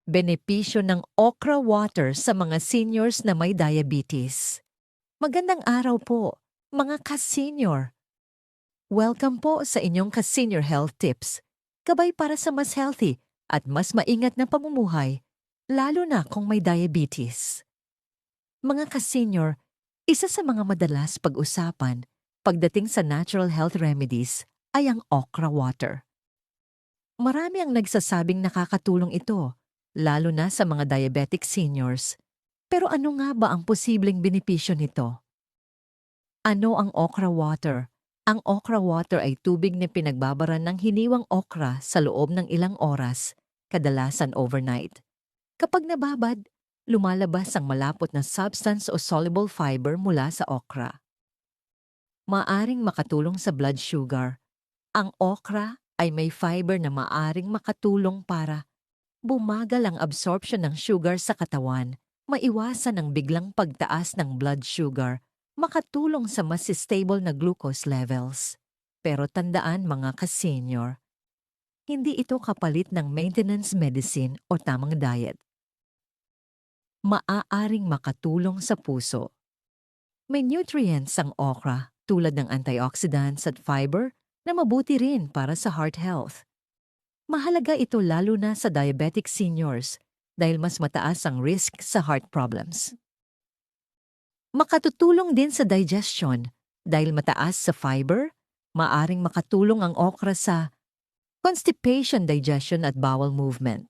Benepisyo ng okra water sa mga seniors na may diabetes. Magandang araw po, mga ka-senior. Welcome po sa inyong ka-senior health tips. Gabay para sa mas healthy at mas maingat na pamumuhay, lalo na kung may diabetes. Mga ka-senior, isa sa mga madalas pag-usapan pagdating sa natural health remedies ay ang okra water. Marami ang nagsasabing nakakatulong ito, lalo na sa mga diabetic seniors. Pero ano nga ba ang posibleng benepisyo nito? Ano ang okra water? Ang okra water ay tubig na pinagbabaran ng hiniwang okra sa loob ng ilang oras, kadalasan overnight. Kapag nababad, lumalabas ang malapot na substance o soluble fiber mula sa okra. Maaring makatulong sa blood sugar. Ang okra ay may fiber na maaring makatulong para bumagal ang absorption ng sugar sa katawan, maiwasan ang biglang pagtaas ng blood sugar, makatulong sa mas stable na glucose levels. Pero tandaan mga ka-senior, hindi ito kapalit ng maintenance medicine o tamang diet. Maaaring makatulong sa puso. May nutrients ang okra tulad ng antioxidants at fiber na mabuti rin para sa heart health. Mahalaga ito lalo na sa diabetic seniors dahil mas mataas ang risk sa heart problems. Makatutulong din sa digestion dahil mataas sa fiber, maaring makatulong ang okra sa constipation, digestion at bowel movement.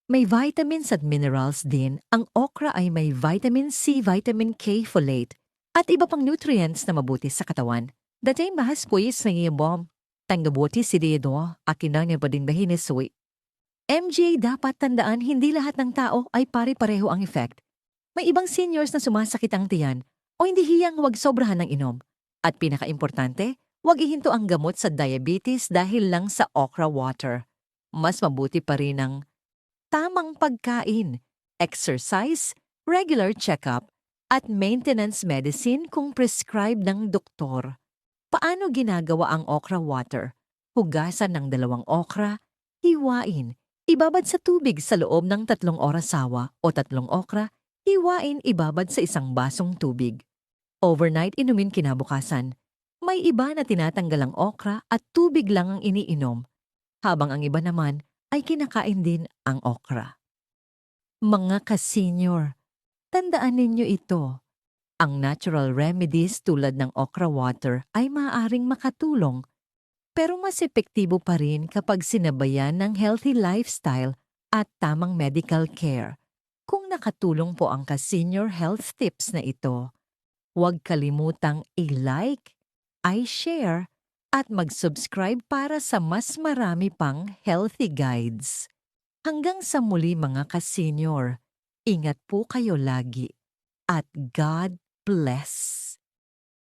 May vitamins at minerals din, ang okra ay may vitamin C, vitamin K, folate at iba pang nutrients na mabuti sa katawan. Datay mahas po is bom. Tanggabuti si Dedo, akin nga pa din bahinesoy. MJ, dapat tandaan hindi lahat ng tao ay pare-pareho ang effect. May ibang seniors na sumasakit ang tiyan o hindi hiyang huwag sobrahan ng inom. At pinaka-importante, huwag ihinto ang gamot sa diabetes dahil lang sa okra water. Mas mabuti pa rin ang tamang pagkain, exercise, regular check-up, at maintenance medicine kung prescribed ng doktor. Paano ginagawa ang okra water? Hugasan ng 2 okra, hiwain, ibabad sa tubig sa loob ng 3 oras sawa o 3 okra, hiwain ibabad sa 1 basong tubig. Overnight inumin kinabukasan. May iba na tinatanggal ang okra at tubig lang ang iniinom, habang ang iba naman ay kinakain din ang okra. Mga ka-senior, tandaan ninyo ito. Ang natural remedies tulad ng okra water ay maaaring makatulong, pero mas epektibo pa rin kapag sinabayan ng healthy lifestyle at tamang medical care. Kung nakatulong po ang ka-senior health tips na ito, huwag kalimutang i-like, i-share, at mag-subscribe para sa mas marami pang healthy guides. Hanggang sa muli mga ka-senior, ingat po kayo lagi at God bless.